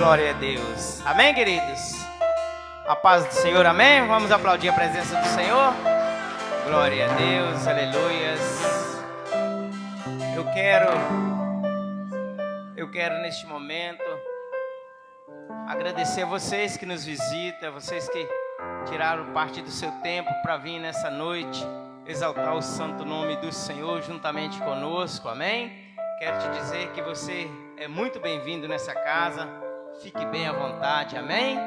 Glória a Deus. Amém, queridos? A paz do Senhor, amém? Vamos aplaudir a presença do Senhor. Glória a Deus, aleluias. Eu quero neste momento agradecer a vocês que nos visitam, vocês que tiraram parte do seu tempo para vir nessa noite exaltar o santo nome do Senhor juntamente conosco, amém? Quero te dizer que você é muito bem-vindo nessa casa, fique bem à vontade, amém?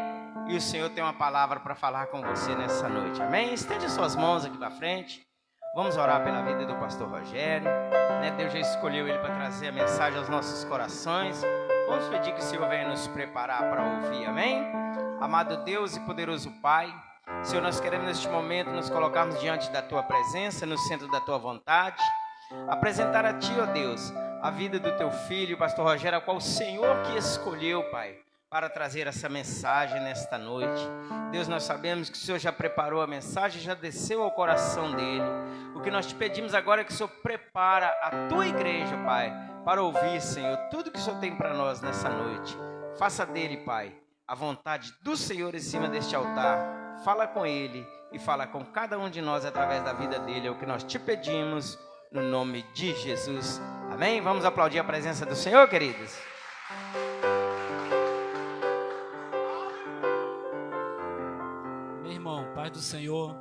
E o Senhor tem uma palavra para falar com você nessa noite, amém? Estende suas mãos aqui para frente, vamos orar pela vida do pastor Rogério, né? Deus já escolheu ele para trazer a mensagem aos nossos corações, vamos pedir que o Senhor venha nos preparar para ouvir, amém? Amado Deus e poderoso Pai, Senhor, nós queremos neste momento nos colocarmos diante da Tua presença, no centro da Tua vontade, apresentar a Ti, ó Deus, a vida do Teu filho, pastor Rogério, a qual o Senhor que escolheu, Pai, para trazer essa mensagem nesta noite. Deus, nós sabemos que o Senhor já preparou a mensagem, já desceu ao coração dele. O que nós te pedimos agora é que o Senhor prepara a Tua igreja, Pai, para ouvir, Senhor, tudo que o Senhor tem para nós nessa noite. Faça dele, Pai, a vontade do Senhor em cima deste altar. Fala com ele e fala com cada um de nós através da vida dele. É o que nós te pedimos no nome de Jesus. Amém? Vamos aplaudir a presença do Senhor, queridos? Meu irmão, paz do Senhor.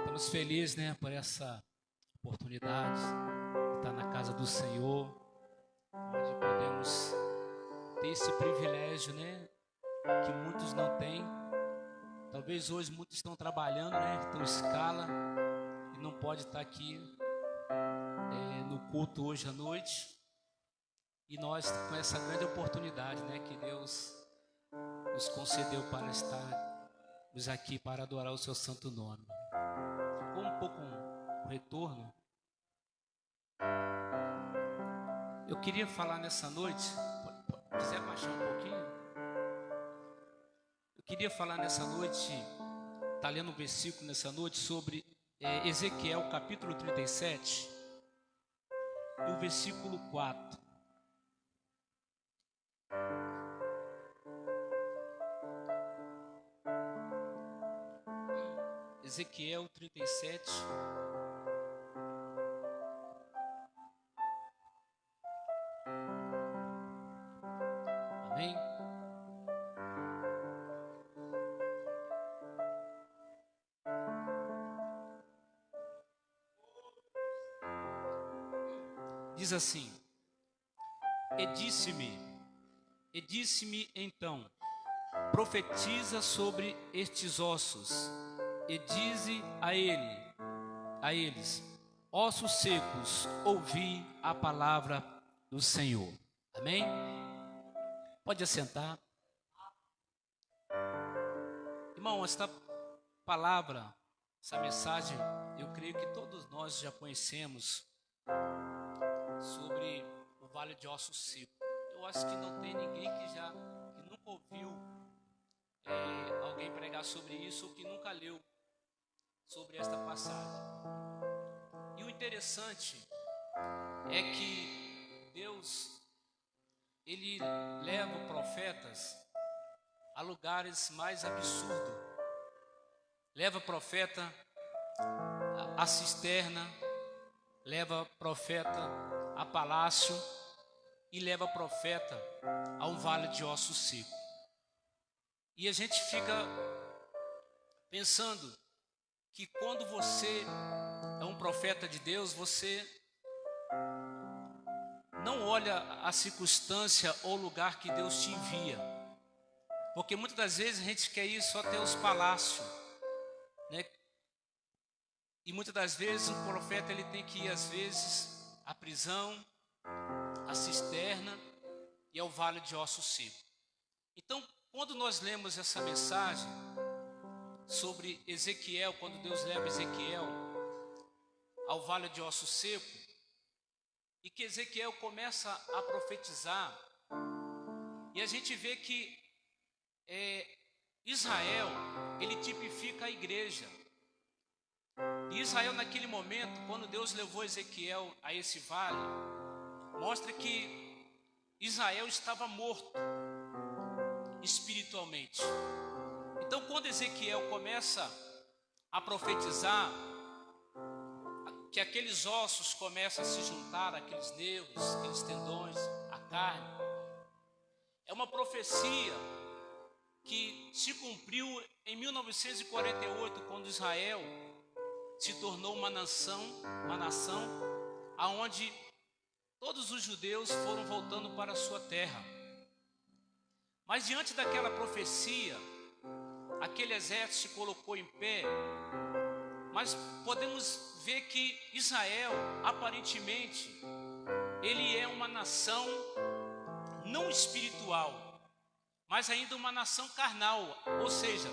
Estamos felizes, né, por essa oportunidade de estar na casa do Senhor, onde podemos ter esse privilégio, né, que muitos não têm. Talvez hoje muitos estão trabalhando, né, estão em escala e não pode estar aqui no culto hoje à noite. E nós com essa grande oportunidade, né, que Deus nos concedeu para estarmos aqui para adorar o seu santo nome. Ficou um pouco um retorno. Eu queria falar nessa noite, quiser baixar um pouquinho? Eu queria falar nessa noite, está lendo um versículo nessa noite sobre Ezequiel capítulo 37 e o versículo 4. Ezequiel 37. Amém? Diz assim: E disse-me então, profetiza sobre estes ossos, e dize a eles, ossos secos, ouvi a palavra do Senhor. Amém? Pode assentar. Irmão, esta palavra, essa mensagem, eu creio que todos nós já conhecemos, sobre o vale de ossos secos. Eu acho que não tem ninguém que nunca ouviu alguém pregar sobre isso ou que nunca leu sobre esta passagem. E o interessante é que Deus, ele leva profetas a lugares mais absurdos. Leva profeta à cisterna, leva profeta a palácio e leva profeta a um vale de ossos secos. E a gente fica pensando que quando você é um profeta de Deus, você não olha a circunstância ou o lugar que Deus te envia. Porque muitas das vezes a gente quer ir só até os palácios, né? E muitas das vezes o profeta ele tem que ir às vezes à prisão, à cisterna e ao vale de ossos secos. Então, quando nós lemos essa mensagem sobre Ezequiel, quando Deus leva Ezequiel ao vale de ossos secos, e que Ezequiel começa a profetizar, e a gente vê que Israel, ele tipifica a igreja. E Israel naquele momento, quando Deus levou Ezequiel a esse vale, mostra que Israel estava morto espiritualmente. Então, quando Ezequiel começa a profetizar que aqueles ossos começam a se juntar, aqueles nervos, aqueles tendões, a carne, é uma profecia que se cumpriu em 1948, quando Israel se tornou uma nação aonde todos os judeus foram voltando para a sua terra. Mas diante daquela profecia, aquele exército se colocou em pé, mas podemos ver que Israel, aparentemente, ele é uma nação não espiritual, mas ainda uma nação carnal. Ou seja,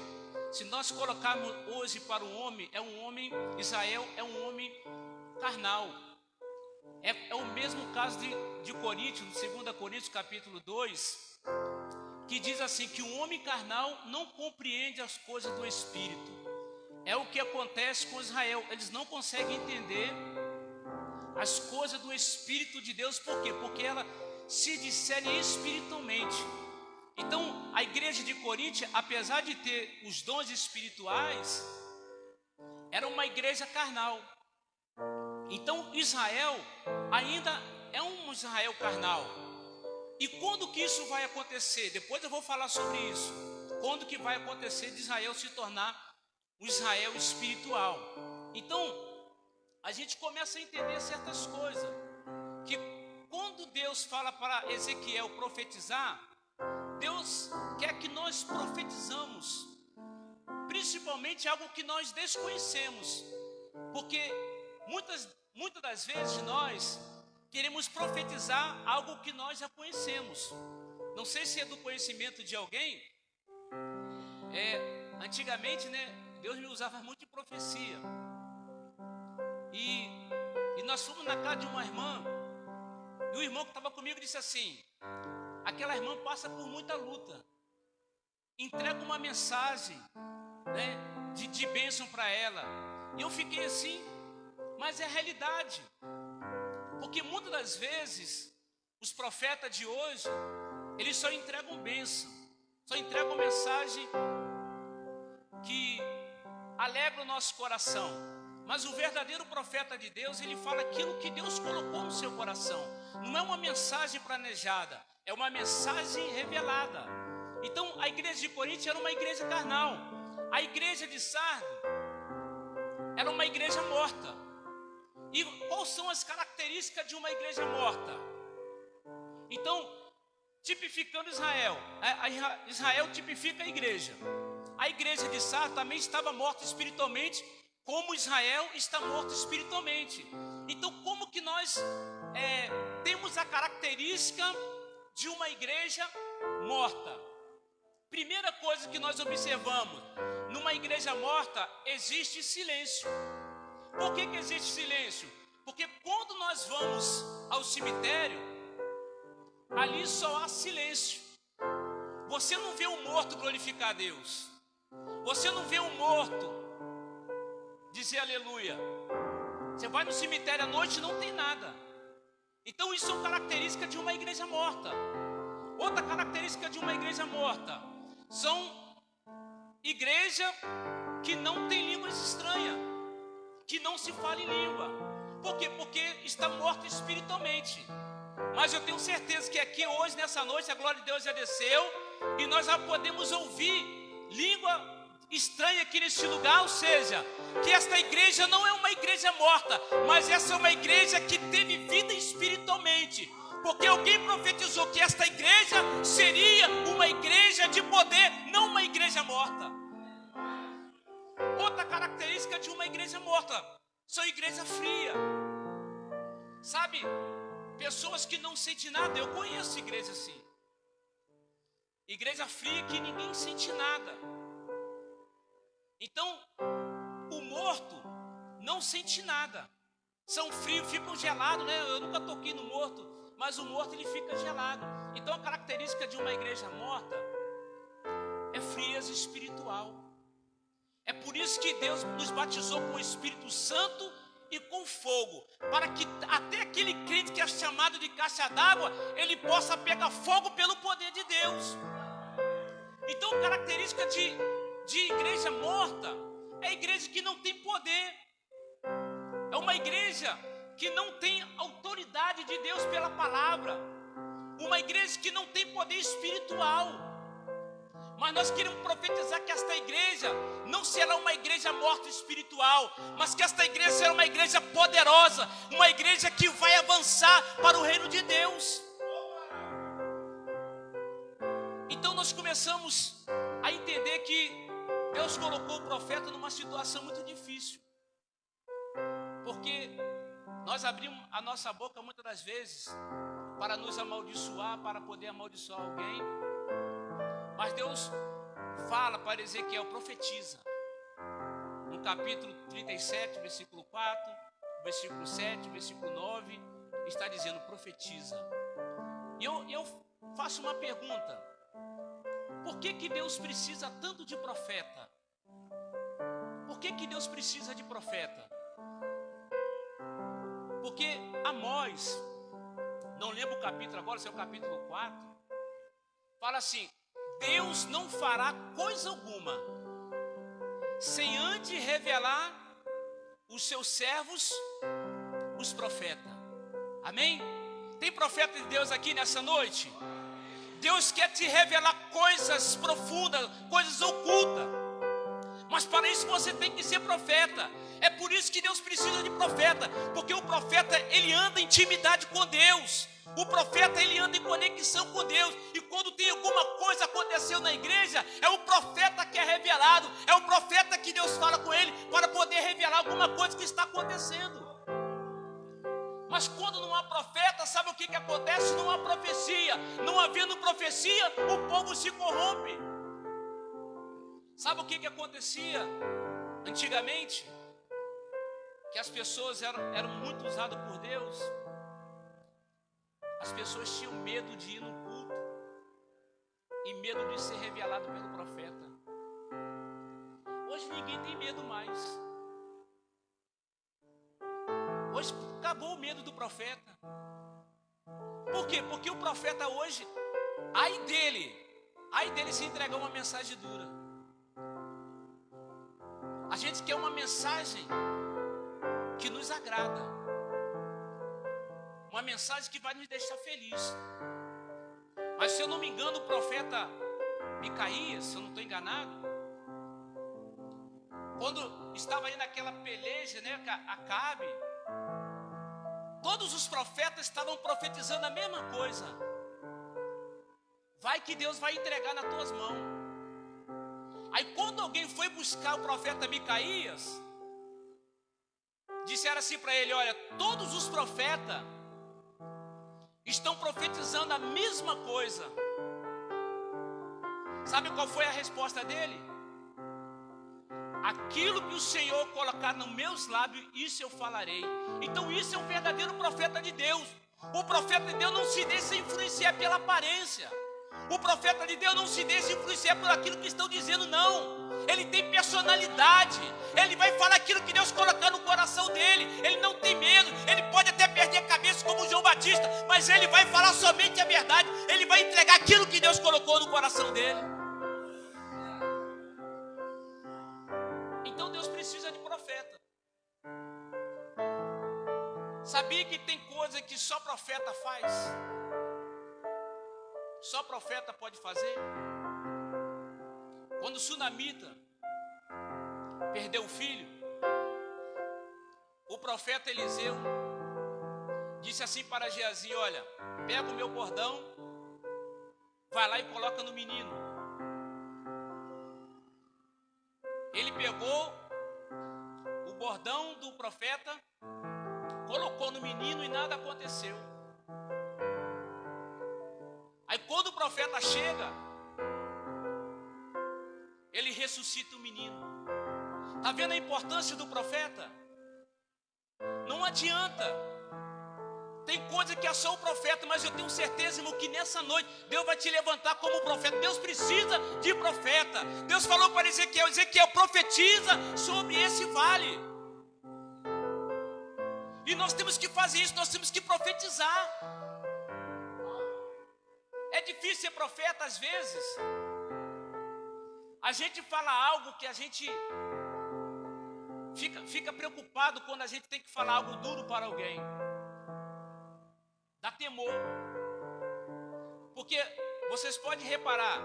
se nós colocarmos hoje para o homem, Israel é um homem carnal. É o mesmo caso de Coríntios, 2 Coríntios capítulo 2, que diz assim, que o homem carnal não compreende as coisas do Espírito. É o que acontece com Israel, eles não conseguem entender as coisas do Espírito de Deus. Por quê? Porque ela se discerne espiritualmente. Então, a igreja de Corinto, apesar de ter os dons espirituais, era uma igreja carnal. Então, Israel ainda é um Israel carnal. E quando que isso vai acontecer? Depois eu vou falar sobre isso. Quando que vai acontecer de Israel se tornar um Israel espiritual? Então, a gente começa a entender certas coisas. Que quando Deus fala para Ezequiel profetizar, Deus quer que nós profetizamos, principalmente algo que nós desconhecemos. Porque muitas das vezes nós queremos profetizar algo que nós já conhecemos. Não sei se é do conhecimento de alguém. Antigamente, Deus me usava muito em profecia. E nós fomos na casa de uma irmã. E o irmão que estava comigo disse assim: aquela irmã passa por muita luta. Entrega uma mensagem, de bênção para ela. E eu fiquei assim, mas é a realidade. Porque muitas das vezes, os profetas de hoje, eles só entregam bênção, só entregam mensagem que alegra o nosso coração. Mas o verdadeiro profeta de Deus, ele fala aquilo que Deus colocou no seu coração. Não é uma mensagem planejada, é uma mensagem revelada. Então, a igreja de Corinto era uma igreja carnal. A igreja de Sardes era uma igreja morta. E quais são as características de uma igreja morta? Então, tipificando Israel, Israel tipifica a igreja. A igreja de Sardes também estava morta espiritualmente, como Israel está morto espiritualmente. Então, como que nós temos a característica de uma igreja morta? Primeira coisa que nós observamos, numa igreja morta existe silêncio. Por que existe silêncio? Porque quando nós vamos ao cemitério, ali só há silêncio. Você não vê um morto glorificar a Deus. Você não vê um morto dizer aleluia. Você vai no cemitério à noite e não tem nada. Então isso é uma característica de uma igreja morta. Outra característica de uma igreja morta são igreja que não tem línguas estranhas, que não se fala em língua. Por quê? Porque está morto espiritualmente. Mas eu tenho certeza que aqui hoje, nessa noite, a glória de Deus já desceu e nós já podemos ouvir língua estranha aqui neste lugar. Ou seja, que esta igreja não é uma igreja morta, mas essa é uma igreja que teve vida espiritualmente. Porque alguém profetizou que esta igreja seria uma igreja de poder, não uma igreja morta. Outra característica de uma igreja morta são igreja fria. Sabe, pessoas que não sentem nada. Eu conheço igreja assim. Igreja fria que ninguém sente nada. Então, o morto não sente nada. São frios, ficam gelados, Eu nunca toquei no morto, mas o morto ele fica gelado. Então, a característica de uma igreja morta é frieza espiritual. É por isso que Deus nos batizou com o Espírito Santo e com fogo, para que até aquele crente que é chamado de caixa d'água, ele possa pegar fogo pelo poder de Deus. Então, característica de igreja morta é a igreja que não tem poder, é uma igreja que não tem autoridade de Deus pela palavra, uma igreja que não tem poder espiritual. Mas nós queremos profetizar que esta igreja não será uma igreja morta espiritual, mas que esta igreja será uma igreja poderosa, uma igreja que vai avançar para o reino de Deus. Então nós começamos a entender que Deus colocou o profeta numa situação muito difícil, porque nós abrimos a nossa boca muitas das vezes para nos amaldiçoar, para poder amaldiçoar alguém. Mas Deus fala para Ezequiel, profetiza. No capítulo 37, versículo 4, versículo 7, versículo 9, está dizendo, profetiza. E eu faço uma pergunta. Por que Deus precisa tanto de profeta? Por que Deus precisa de profeta? Porque Amós, não lembro o capítulo agora, se é o capítulo 4, fala assim, Deus não fará coisa alguma sem antes revelar os seus servos, os profetas. Amém? Tem profeta de Deus aqui nessa noite? Deus quer te revelar coisas profundas, coisas ocultas. Mas para isso você tem que ser profeta. É por isso que Deus precisa de profeta, porque o profeta ele anda em intimidade com Deus. O profeta ele anda em conexão com Deus. E quando tem alguma coisa aconteceu na igreja, é o profeta que é revelado, é o profeta que Deus fala com ele para poder revelar alguma coisa que está acontecendo. Mas quando não há profeta, sabe o que acontece? Não há profecia. Não havendo profecia, o povo se corrompe. Sabe o que acontecia antigamente? Que as pessoas eram muito usadas por Deus. As pessoas tinham medo de ir no culto e medo de ser revelado pelo profeta. Hoje ninguém tem medo mais. Hoje acabou o medo do profeta. Por quê? Porque o profeta hoje, ai dele se entregar uma mensagem dura. A gente quer uma mensagem que nos agrada, uma mensagem que vai nos deixar felizes. Mas se eu não me engano, o profeta Micaías, se eu não estou enganado, quando estava aí naquela peleja, né, Acabe, todos os profetas estavam profetizando a mesma coisa. Vai que Deus vai entregar nas tuas mãos. Aí quando alguém foi buscar o profeta Micaías, disseram assim para ele, olha, todos os profetas estão profetizando a mesma coisa. Sabe qual foi a resposta dele? Aquilo que o Senhor colocar nos meus lábios, isso eu falarei. Então isso é um verdadeiro profeta de Deus. O profeta de Deus não se deixa influenciar pela aparência. O profeta de Deus não se deixa influenciar por aquilo que estão dizendo, não. Ele tem personalidade. Ele vai falar aquilo que Deus colocar no coração dele. Ele não tem medo. Ele pode até perder a cabeça como João Batista, mas ele vai falar somente a verdade. Ele vai entregar aquilo que Deus colocou no coração dele. Então Deus precisa de profeta. Sabia que tem coisa que só profeta faz? Só profeta pode fazer. Quando o sunamita perdeu o filho, o profeta Eliseu disse assim para Geazi, olha, pega o meu bordão, vai lá e coloca no menino. Ele pegou o bordão do profeta, colocou no menino e nada aconteceu. Aí quando o profeta chega, ele ressuscita o menino. Está vendo a importância do profeta? Não adianta. Tem coisa que é só o profeta, mas eu tenho certeza, irmão, que nessa noite Deus vai te levantar como profeta. Deus precisa de profeta. Deus falou para Ezequiel, Ezequiel, profetiza sobre esse vale. E nós temos que fazer isso, nós temos que profetizar. É difícil ser profeta às vezes. A gente fala algo que a gente fica preocupado quando a gente tem que falar algo duro para alguém. Dá temor. Porque vocês podem reparar,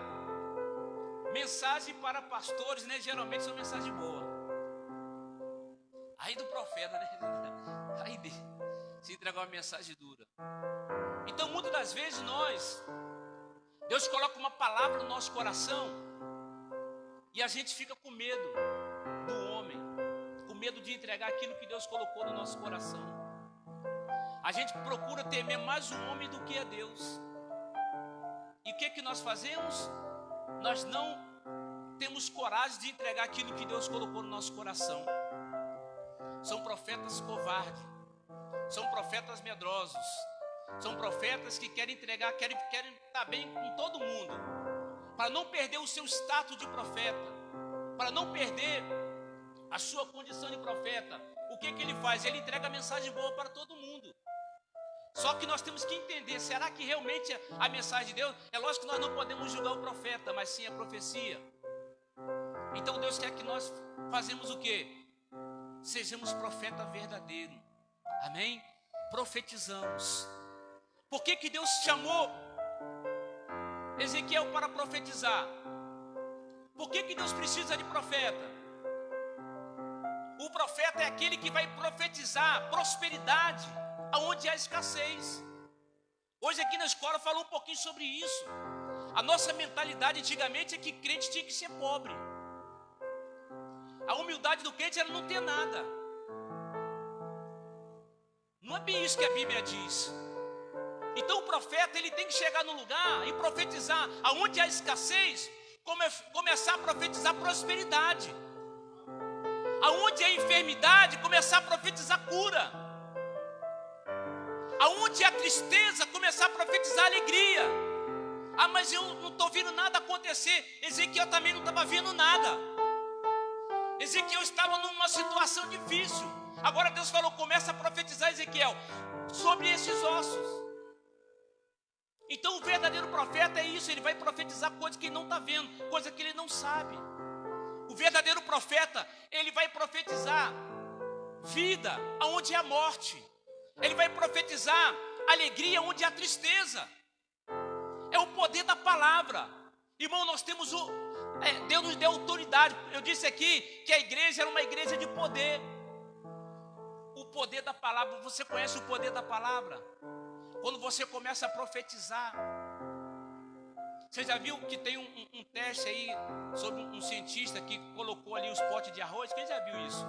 mensagem para pastores, né, geralmente são mensagens boas. Aí do profeta, né? Aí se entregar uma mensagem dura. Então muitas das vezes Deus coloca uma palavra no nosso coração e a gente fica com medo do homem, com medo de entregar aquilo que Deus colocou no nosso coração. A gente procura temer mais o homem do que a Deus. E o que nós fazemos? Nós não temos coragem de entregar aquilo que Deus colocou no nosso coração. São profetas covardes, são profetas medrosos, são profetas que querem entregar, querem estar bem com todo mundo, para não perder o seu status de profeta, para não perder a sua condição de profeta. O que ele faz? Ele entrega a mensagem boa para todo mundo. Só que nós temos que entender, será que realmente a mensagem de Deus? É lógico que nós não podemos julgar o profeta, mas sim a profecia. Então Deus quer que nós fazemos o quê? Sejamos profeta verdadeiro. Amém? Profetizamos. Por que Deus chamou Ezequiel para profetizar? Por que Deus precisa de profeta? O profeta é aquele que vai profetizar prosperidade aonde há escassez. Hoje aqui na escola falou um pouquinho sobre isso. A nossa mentalidade antigamente é que crente tinha que ser pobre. A humildade do crente era não ter nada. Não é bem isso que a Bíblia diz. Então o profeta ele tem que chegar no lugar e profetizar aonde há escassez, começar a profetizar prosperidade. Aonde há enfermidade, começar a profetizar cura. Aonde há tristeza, começar a profetizar alegria. Ah, mas eu não estou vendo nada acontecer. Ezequiel também não estava vendo nada. Ezequiel estava numa situação difícil. Agora Deus falou, começa a profetizar, Ezequiel, sobre esses ossos. Então o verdadeiro profeta é isso, ele vai profetizar coisas que ele não está vendo, coisas que ele não sabe. O verdadeiro profeta, ele vai profetizar vida aonde há morte. Ele vai profetizar alegria onde há tristeza. É o poder da palavra. Irmão, nós temos Deus nos deu autoridade. Eu disse aqui que a igreja era uma igreja de poder. O poder da palavra. Você conhece o poder da palavra? Quando você começa a profetizar. Você já viu que tem um teste aí sobre um cientista que colocou ali os potes de arroz? Quem já viu isso?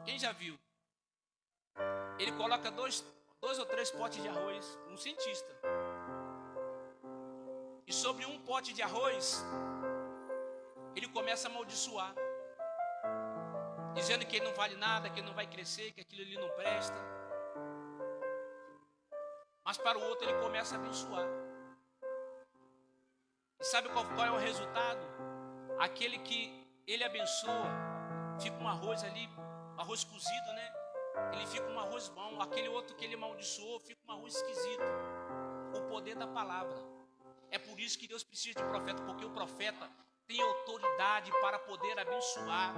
Quem já viu? Ele coloca dois ou três potes de arroz, um cientista. E sobre um pote de arroz, ele começa a amaldiçoar, dizendo que ele não vale nada, que ele não vai crescer, que aquilo ali não presta. Mas para o outro ele começa a abençoar. E sabe qual é o resultado? Aquele que ele abençoa, fica um arroz ali, arroz cozido, né? Ele fica um arroz bom. Aquele outro que ele amaldiçoou, fica um arroz esquisito. O poder da palavra. É por isso que Deus precisa de profeta, porque o profeta tem autoridade para poder abençoar.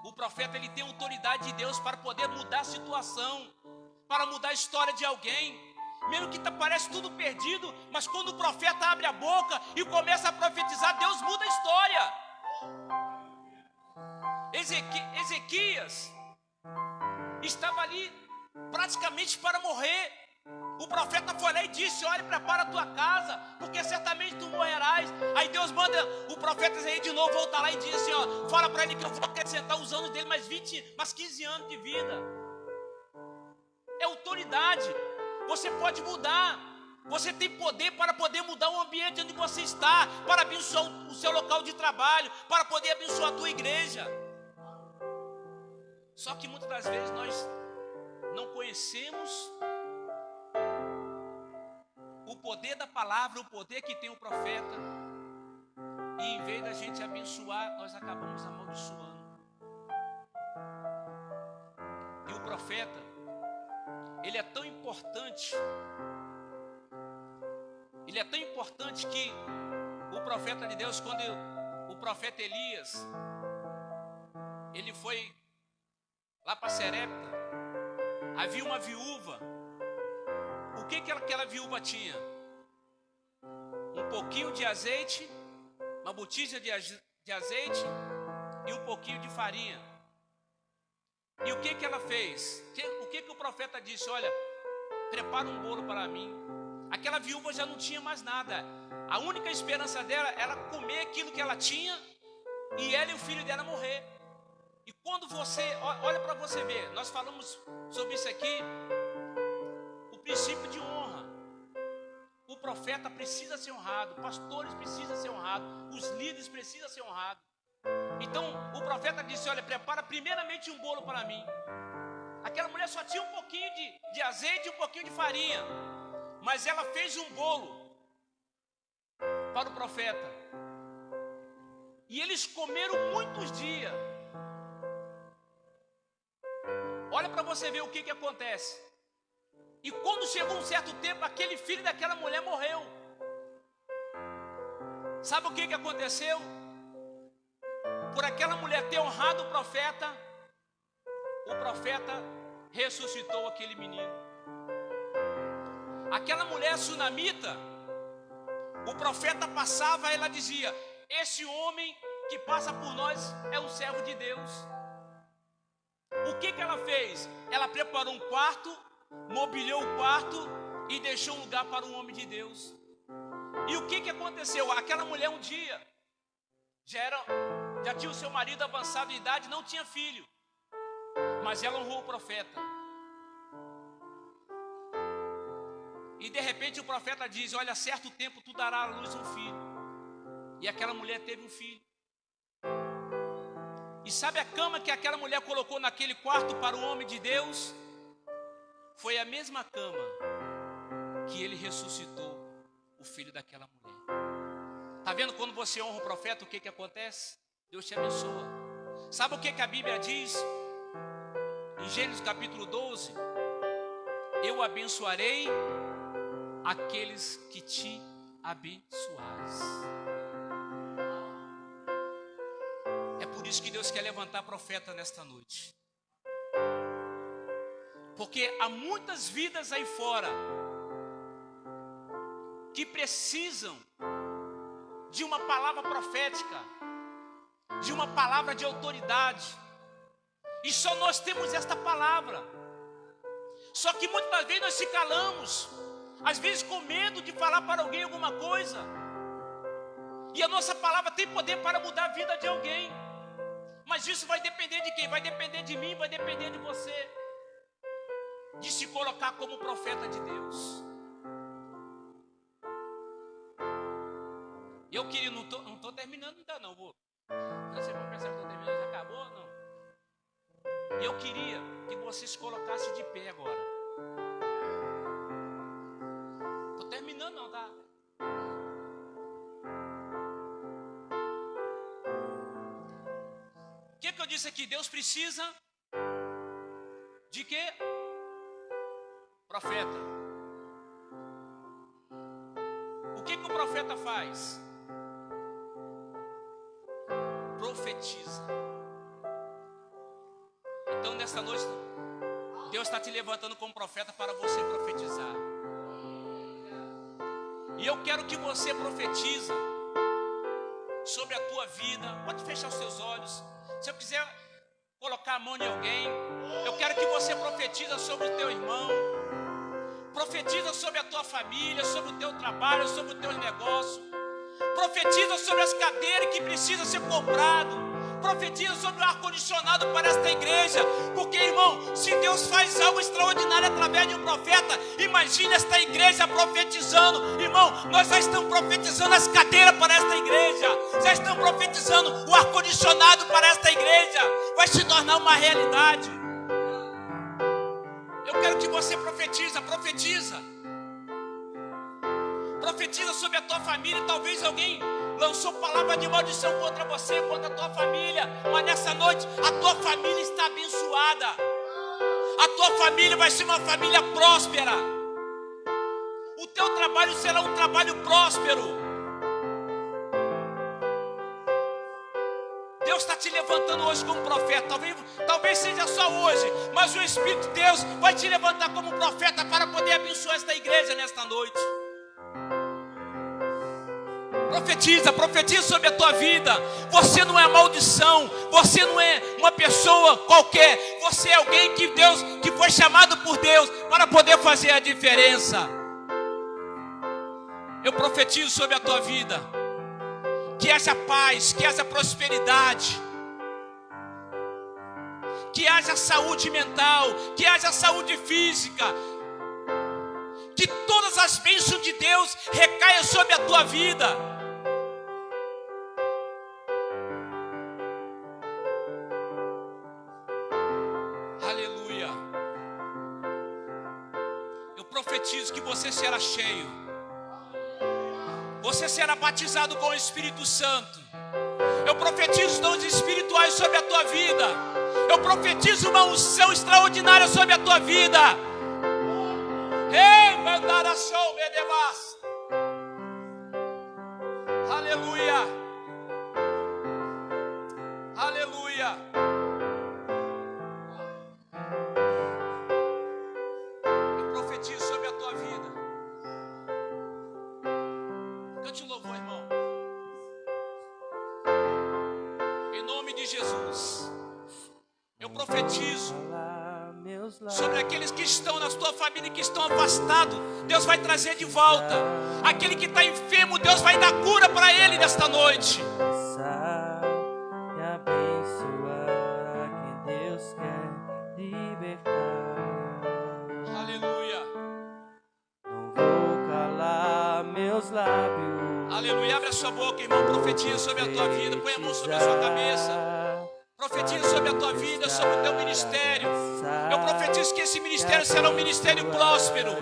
O profeta ele tem autoridade de Deus para poder mudar a situação, para mudar a história de alguém. Mesmo que parece tudo perdido, mas quando o profeta abre a boca e começa a profetizar, Deus muda a história. Ezequias estava ali praticamente para morrer. O profeta foi lá e disse: olha, prepara a tua casa, porque certamente tu morrerás. Aí Deus manda o profeta Isaías de novo voltar lá e diz assim, ó, fala para ele que eu vou acrescentar os anos dele mais 15 anos de vida. É autoridade. Você pode mudar. Você tem poder para poder mudar o ambiente onde você está, para abençoar o seu local de trabalho, para poder abençoar a tua igreja. Só que muitas das vezes nós não conhecemos o poder da palavra, o poder que tem o profeta. E em vez da gente abençoar, nós acabamos amaldiçoando. E o profeta, ele é tão importante. Ele é tão importante que o profeta de Deus, quando o profeta Elias, ele foi lá para Serepta, havia uma viúva. O que aquela viúva tinha? Um pouquinho de azeite, uma botija de azeite e um pouquinho de farinha. E o que ela fez? O que o profeta disse? Olha, prepara um bolo para mim. Aquela viúva já não tinha mais nada. A única esperança dela era comer aquilo que ela tinha e ela e o filho dela morrer. E quando você, olha para você ver, nós falamos sobre isso aqui, o princípio de honra. O profeta precisa ser honrado, pastores precisam ser honrados, os líderes precisam ser honrados. Então o profeta disse, olha, prepara primeiramente um bolo para mim. Aquela mulher só tinha um pouquinho de azeite e um pouquinho de farinha, mas ela fez um bolo para o profeta. E eles comeram muitos dias. Olha para você ver o que acontece. E quando chegou um certo tempo, aquele filho daquela mulher morreu. Sabe o que aconteceu? Por aquela mulher ter honrado o profeta ressuscitou aquele menino. Aquela mulher sunamita, o profeta passava e ela dizia, esse homem que passa por nós é um servo de Deus. O que ela fez? Ela preparou um quarto, mobiliou o quarto e deixou um lugar para um homem de Deus. E o que aconteceu? Aquela mulher um dia já tinha o seu marido avançado de idade, não tinha filho, mas ela honrou o profeta. E de repente o profeta diz, olha, certo tempo tu darás à luz um filho. E aquela mulher teve um filho. E sabe a cama que aquela mulher colocou naquele quarto para o homem de Deus? Foi a mesma cama que ele ressuscitou o filho daquela mulher. Está vendo quando você honra o profeta, o que acontece? Deus te abençoa. Sabe o que a Bíblia diz? Em Gênesis capítulo 12, eu abençoarei aqueles que te abençoares. É por isso que Deus quer levantar profeta nesta noite. Porque há muitas vidas aí fora que precisam de uma palavra profética, de uma palavra de autoridade. E só nós temos esta palavra. Só que muitas vezes nós se calamos, às vezes com medo de falar para alguém alguma coisa. E a nossa palavra tem poder para mudar a vida de alguém. Mas isso vai depender de quem? Vai depender de mim, vai depender de você. De se colocar como profeta de Deus. Eu queria, não estou terminando ainda não, vou. Você vai pensar que estou terminando, já acabou? Não. Eu queria que você se colocasse de pé agora. Estou terminando não, tá? O que eu disse aqui? Deus precisa de quê? Profeta. O que o profeta faz? Profetiza. Então nesta noite Deus está te levantando como profeta para você profetizar. E eu quero que você profetiza sobre a tua vida. Pode fechar os seus olhos. Se eu quiser colocar a mão em alguém, eu quero que você profetiza sobre o teu irmão. Profetiza sobre a tua família, sobre o teu trabalho, sobre o teu negócio. Profetiza sobre as cadeiras que precisam ser compradas. Profetiza sobre o ar-condicionado para esta igreja. Porque, irmão, se Deus faz algo extraordinário através de um profeta, imagine esta igreja profetizando. Irmão, nós já estamos profetizando as cadeiras para esta igreja. Já estamos profetizando o ar-condicionado para esta igreja. Vai se tornar uma realidade. Eu quero que você profetiza. Profetiza sobre a tua família. Talvez alguém lançou palavra de maldição contra você, contra a tua família. Mas nessa noite, a tua família está abençoada. A tua família vai ser uma família próspera. O teu trabalho será um trabalho próspero. Deus está te levantando hoje como profeta. Talvez seja só hoje, mas o Espírito de Deus vai te levantar como profeta para poder abençoar esta igreja nesta noite. Profetiza sobre a tua vida. Você não é maldição, você não é uma pessoa qualquer, você é alguém que foi chamado por Deus para poder fazer a diferença. Eu profetizo sobre a tua vida, que haja paz, que haja prosperidade, que haja saúde mental, que haja saúde física, que todas as bênçãos de Deus recaiam sobre a tua vida. Aleluia. Eu profetizo que você será cheio. Você será batizado com o Espírito Santo. Eu profetizo dons espirituais sobre a tua vida. Eu profetizo uma unção extraordinária sobre a tua vida. Ei, mandara show, bedebas. Aleluia. Aleluia. Eu profetizo sobre a tua vida. Cante o louvor, irmão. Em nome de Jesus. Eu profetizo sobre aqueles que estão na tua família e que estão afastados. Deus vai trazer de volta. Aquele que está enfermo, Deus vai dar cura para ele nesta noite. E abençoar quem Deus quer libertar. Aleluia. Não vou calar meus lábios. Aleluia. Abre a sua boca, irmão. Profetiza sobre a tua vida. Põe a mão sobre a sua cabeça. Profetiza sobre a tua vida, sobre o teu ministério. Eu profetizo que esse ministério será um ministério próspero,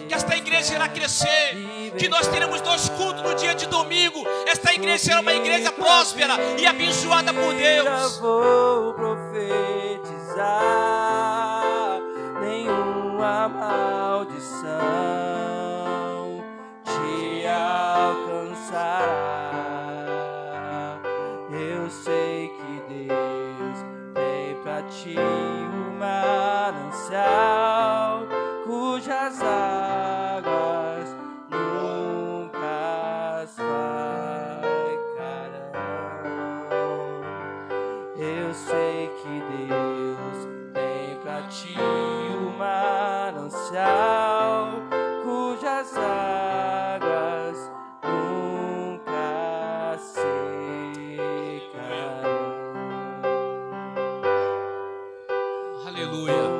que esta igreja irá crescer, que nós teremos 2 cultos no dia de domingo. Esta igreja será uma igreja próspera e abençoada por Deus. Vou profetizar, nenhuma maldição te alcançará. Eu sei que Deus tem pra ti um manancial cujas águas nunca falharão. Eu sei que Deus tem pra ti um manancial cujas águas nunca secarão. Aleluia.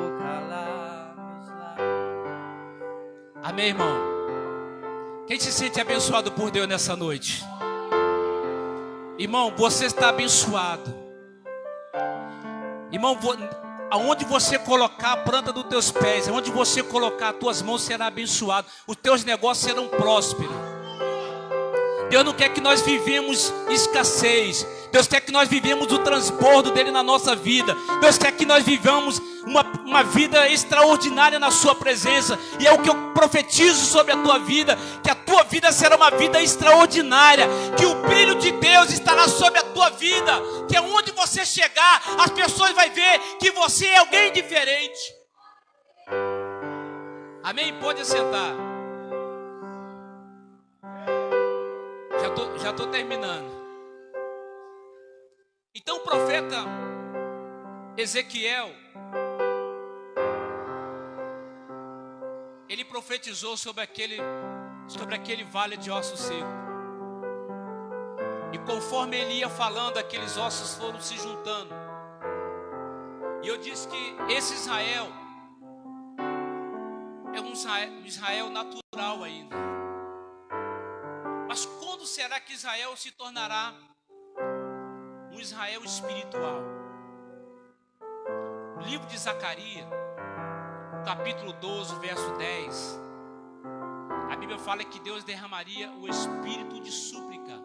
Amém, irmão? Quem se sente abençoado por Deus nessa noite? Irmão, você está abençoado. Irmão, aonde você colocar a planta dos teus pés, aonde você colocar as tuas mãos, será abençoado. Os teus negócios serão prósperos. Deus não quer que nós vivemos escassez. Deus quer que nós vivemos o transbordo dele na nossa vida. Deus quer que nós vivamos uma vida extraordinária na sua presença. E é o que eu profetizo sobre a tua vida, que a tua vida será uma vida extraordinária, que o brilho de Deus estará sobre a tua vida, que aonde você chegar, as pessoas vão ver que você é alguém diferente. Amém? Pode sentar. Já estou terminando. Então o profeta Ezequiel, ele profetizou sobre aquele vale de ossos secos. E conforme ele ia falando, aqueles ossos foram se juntando. E eu disse que esse Israel é um Israel natural ainda. Mas quando será que Israel se tornará um Israel espiritual? O livro de Zacarias, capítulo 12, verso 10, a Bíblia fala que Deus derramaria o espírito de súplica,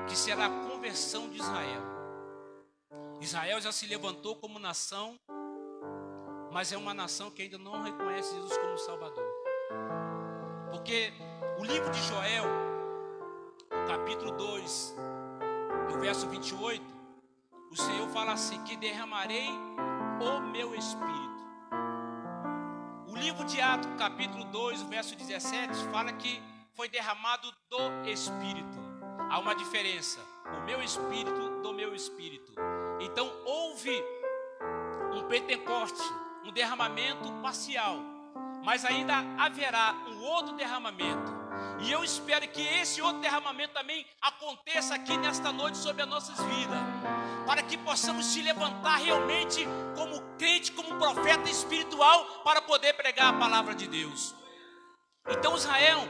que será a conversão de Israel. Israel já se levantou como nação, mas é uma nação que ainda não reconhece Jesus como Salvador. Porque o livro de Joel, capítulo 2, no verso 28, o Senhor fala assim, que derramarei o meu Espírito. O livro de Atos, capítulo 2, o verso 17, fala que foi derramado do Espírito. Há uma diferença, o meu Espírito do meu Espírito. Então houve um Pentecoste, um derramamento parcial, mas ainda haverá um outro derramamento. E eu espero que esse outro derramamento também aconteça aqui nesta noite sobre as nossas vidas, para que possamos se levantar realmente como crente, como profeta espiritual, para poder pregar a palavra de Deus. Então Israel,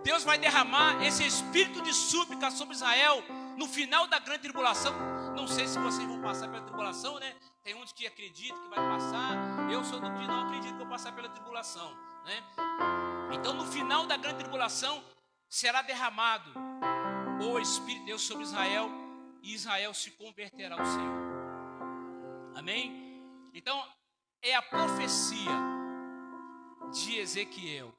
Deus vai derramar esse espírito de súplica sobre Israel no final da grande tribulação. Não sei se vocês vão passar pela tribulação, né? Tem uns que acreditam que vai passar. Eu sou do que não acredito que vou passar pela tribulação, né? Então no final da grande tribulação será derramado o Espírito de Deus sobre Israel, e Israel se converterá ao Senhor. Amém? Então é a profecia de Ezequiel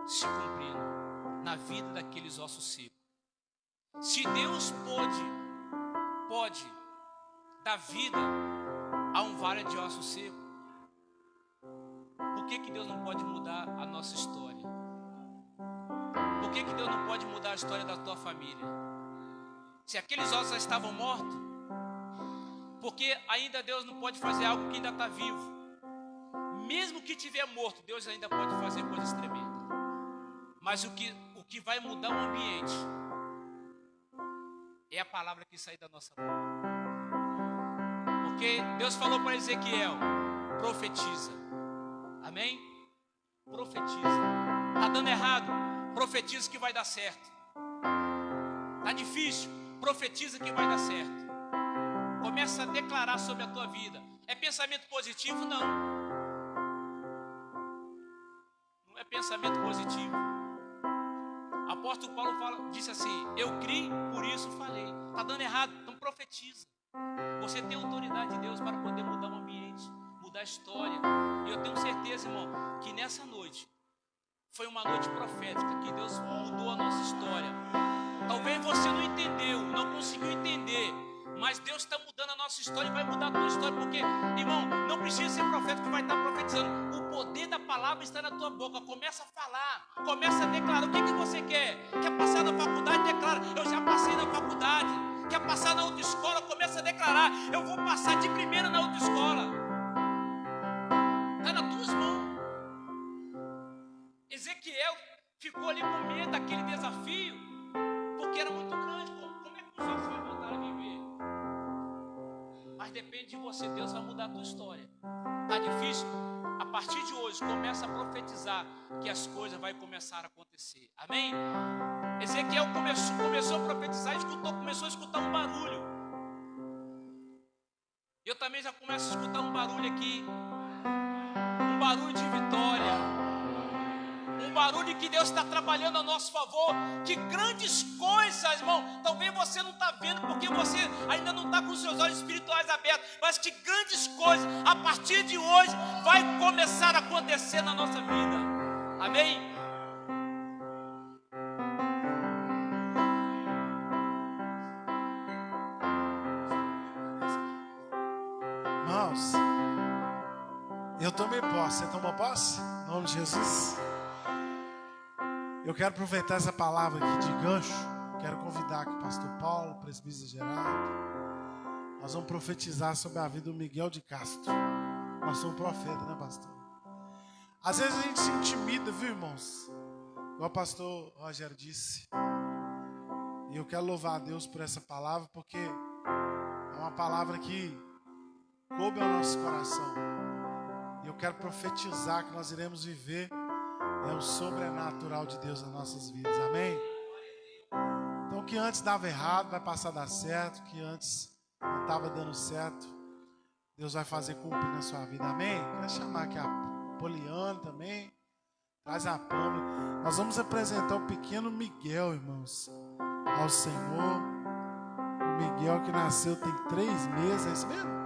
se cumprindo na vida daqueles ossos secos. Se Deus pode dar vida a um vale de ossos secos, por que Deus não pode mudar a nossa história? Por que Deus não pode mudar a história da tua família? Se aqueles ossos já estavam mortos, porque ainda Deus não pode fazer algo que ainda está vivo? Mesmo que estiver morto, Deus ainda pode fazer coisas tremendas. Mas o que vai mudar o ambiente é a palavra que sai da nossa boca. Porque Deus falou para Ezequiel, profetiza. Amém? Profetiza. Está dando errado? Profetiza que vai dar certo. Está difícil? Profetiza que vai dar certo. Começa a declarar sobre a tua vida. É pensamento positivo? Não. Não é pensamento positivo. O apóstolo Paulo disse assim, eu criei, por isso falei. Está dando errado? Então profetiza. Você tem autoridade de Deus para poder mudar o ambiente, mudar a história. E eu tenho certeza, irmão, que nessa noite foi uma noite profética, que Deus mudou a nossa história. Talvez você não entendeu, não conseguiu entender, mas Deus está mudando a nossa história e vai mudar a tua história. Porque, irmão, não precisa ser profeta que vai estar profetizando. O poder da palavra está na tua boca. Começa a falar, começa a declarar. O que você quer? Quer passar na faculdade? Declara, eu já passei na faculdade. Quer passar na autoescola? Começa a declarar, eu vou passar de primeira na autoescola. Está nas tuas mãos. Ezequiel ficou ali com medo daquele desafio, porque era muito grande. Como é que os outros vão voltar a viver? Mas depende de você. Deus vai mudar a tua história. Está difícil? A partir de hoje, começa a profetizar que as coisas vão começar a acontecer. Amém? Ezequiel começou a profetizar e começou a escutar um barulho. Eu também já começo a escutar um barulho aqui. Um barulho de vitória. Um barulho que Deus está trabalhando a nosso favor. Que grandes coisas, irmão. Talvez você não está vendo porque você ainda não está com os seus olhos espirituais abertos. Mas que grandes coisas, a partir de hoje, vai começar a acontecer na nossa vida. Amém? Irmãos, eu tomei posse. Você tomou posse? Em nome de Jesus. Eu quero aproveitar essa palavra aqui de gancho. Quero convidar aqui o pastor Paulo, o presbítero Geraldo. Nós vamos profetizar sobre a vida do Miguel de Castro. Nós somos profeta, né, pastor? Às vezes a gente se intimida, viu, irmãos? Igual o pastor Rogério disse. E eu quero louvar a Deus por essa palavra, porque é uma palavra que coube ao nosso coração. E eu quero profetizar que nós iremos viver o sobrenatural de Deus nas nossas vidas. Amém? Então, o que antes dava errado vai passar a dar certo. O que antes não estava dando certo, Deus vai fazer cumprir na sua vida. Amém? Quero chamar aqui a Poliana também. Traz a Pâmela. Nós vamos apresentar o pequeno Miguel, irmãos, ao Senhor. O Miguel que nasceu tem 3 meses, é isso mesmo?